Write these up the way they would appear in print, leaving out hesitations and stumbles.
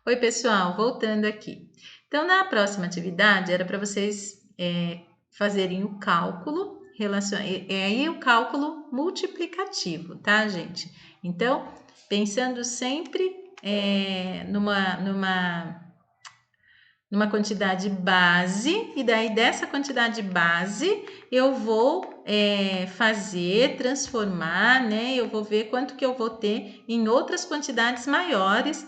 Oi, pessoal, voltando aqui. Então, na próxima atividade, era para vocês fazerem o cálculo, aí o cálculo multiplicativo, tá, gente? Então, pensando sempre numa quantidade base, e daí dessa quantidade base eu vou transformar, né? Eu vou ver quanto que eu vou ter em outras quantidades maiores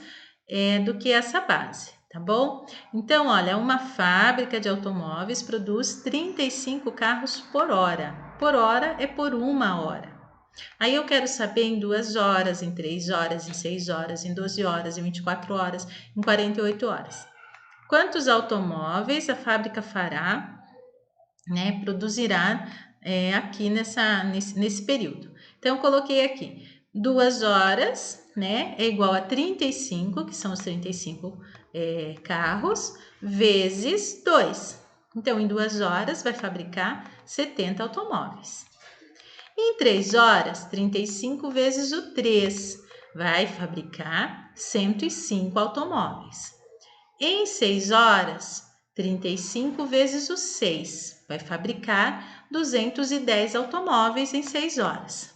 do que essa base, tá bom? Então, olha, uma fábrica de automóveis produz 35 carros por hora. Por hora é por 1 hora. Aí eu quero saber em 2 horas, em 3 horas, em 6 horas, em 12 horas, em 24 horas, em 48 horas. Quantos automóveis a fábrica fará, né, produzirá aqui nesse período? Então, eu coloquei aqui 2 horas, né, é igual a 35, que são os 35 carros, vezes 2. Então, em 2 horas, vai fabricar 70 automóveis. Em 3 horas, 35 vezes o 3, vai fabricar 105 automóveis. Em 6 horas, 35 vezes o 6, vai fabricar 210 automóveis em 6 horas.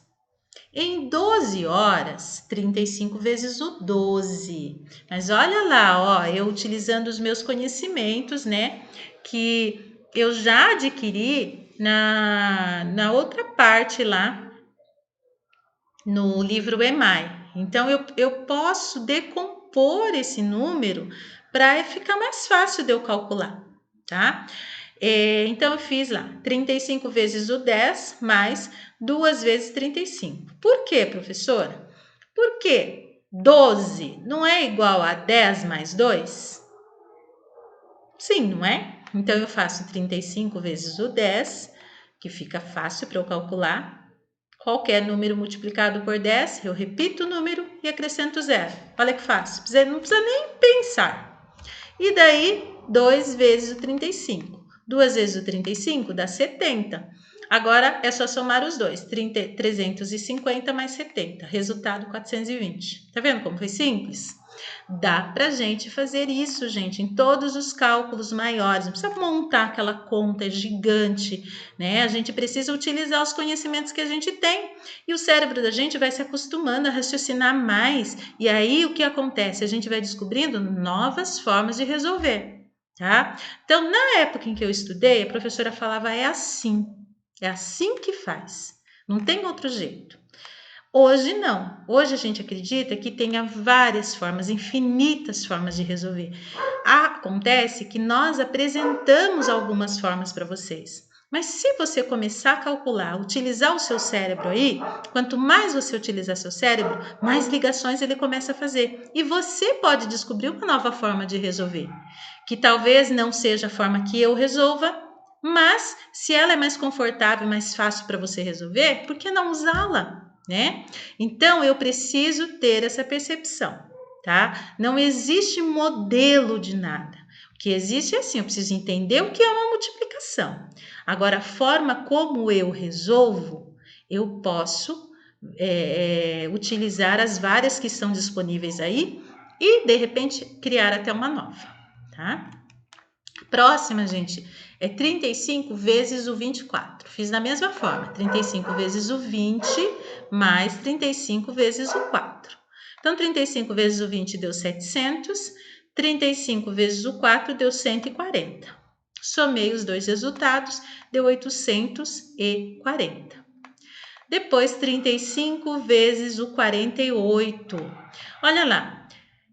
Em 12 horas, 35 vezes o 12. Mas olha lá, ó, eu utilizando os meus conhecimentos, né, que eu já adquiri na outra parte lá, no livro EMAI. Então, eu posso decompor esse número para ficar mais fácil de eu calcular, tá? Então, eu fiz lá 35 vezes o 10 mais 2 vezes 35. Por quê, professora? Porque 12 não é igual a 10 mais 2? Sim, não é? Então, eu faço 35 vezes o 10, que fica fácil para eu calcular. Qualquer número multiplicado por 10, eu repito o número e acrescento 0. Olha que fácil, não precisa nem pensar. E daí, 2 vezes o 35. 2 vezes o 35 dá 70. Agora é só somar os dois, 350 mais 70, resultado 420. Tá vendo como foi simples? Dá pra gente fazer isso, gente, em todos os cálculos maiores. Não precisa montar aquela conta gigante, né? A gente precisa utilizar os conhecimentos que a gente tem. E o cérebro da gente vai se acostumando a raciocinar mais. E aí o que acontece? A gente vai descobrindo novas formas de resolver, tá? Então, na época em que eu estudei, a professora falava: é assim que faz. Não tem outro jeito. Hoje não. Hoje a gente acredita que tenha várias formas, infinitas formas de resolver. Acontece que nós apresentamos algumas formas para vocês. Mas se você começar a calcular, utilizar o seu cérebro aí, quanto mais você utilizar seu cérebro, mais ligações ele começa a fazer. E você pode descobrir uma nova forma de resolver, que talvez não seja a forma que eu resolva, mas se ela é mais confortável e mais fácil para você resolver, por que não usá-la? Né? Então, eu preciso ter essa percepção, tá? Não existe modelo de nada. O que existe é assim, eu preciso entender o que é uma multiplicação. Agora, a forma como eu resolvo, eu posso utilizar as várias que estão disponíveis aí e, de repente, criar até uma nova, tá? Próxima, gente, é 35 vezes o 24. Fiz da mesma forma, 35 vezes o 20 mais 35 vezes o 4. Então, 35 vezes o 20 deu 700, 35 vezes o 4 deu 140. Somei os dois resultados, deu 840. Depois, 35 vezes o 48. Olha lá,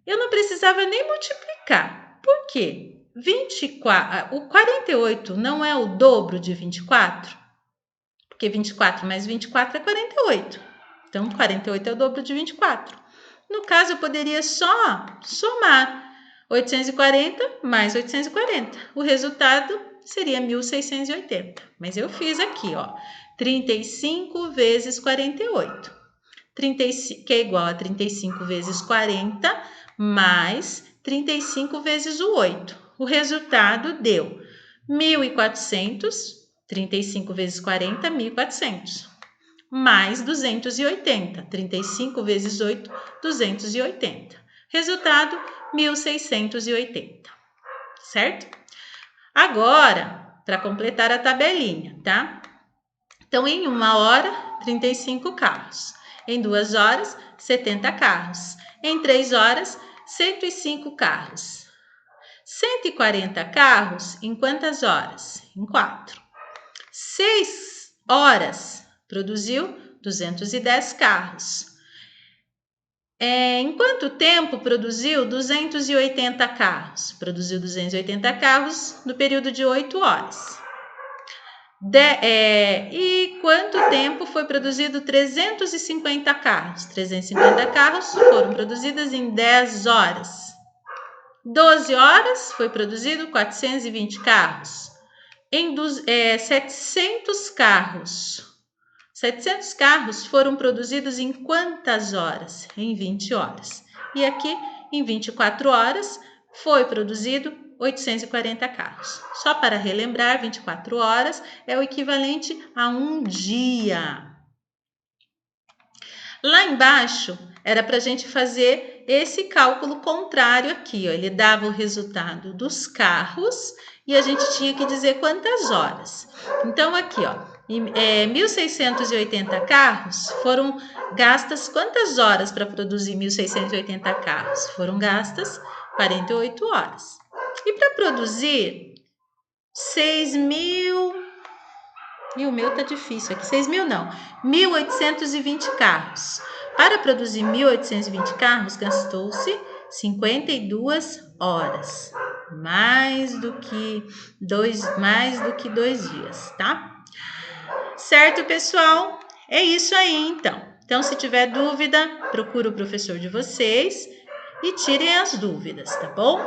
eu não precisava nem multiplicar. Por quê? 24, o 48 não é o dobro de 24? Porque 24 mais 24 é 48. Então, 48 é o dobro de 24. No caso, eu poderia só somar 840 mais 840. O resultado seria 1680. Mas eu fiz aqui, ó, 35 vezes 48. 35, que é igual a 35 vezes 40 mais 35 vezes o 8. O resultado deu 1.400, 35 vezes 40, 1.400. Mais 280, 35 vezes 8, 280. Resultado, 1.680, certo? Agora, para completar a tabelinha, tá? Então, em 1 hora, 35 carros. Em 2 horas, 70 carros. Em 3 horas, 105 carros. 140 carros em quantas horas? Em 4. 6 horas, produziu 210 carros. Em quanto tempo produziu 280 carros? Produziu 280 carros no período de 8 horas. E quanto tempo foi produzido 350 carros? 350 carros foram produzidos em 10 horas. 12 horas foi produzido 420 carros. Em 700 carros. 700 carros foram produzidos em quantas horas? Em 20 horas. E aqui, em 24 horas, foi produzido 840 carros. Só para relembrar, 24 horas é o equivalente a um dia. Lá embaixo, era para a gente fazer esse cálculo contrário aqui. Ó. Ele dava o resultado dos carros e a gente tinha que dizer quantas horas. Então, aqui, ó. 1.680 carros foram gastas quantas horas para produzir 1.680 carros? Foram gastas 48 horas. E para produzir 6.000... E o meu tá difícil aqui. 6.000 não. 1.820 carros. Para produzir 1.820 carros, gastou-se 52 horas. Mais do que 2 dias, tá? Certo, pessoal? É isso aí, então. Então, se tiver dúvida, procure o professor de vocês e tirem as dúvidas, tá bom?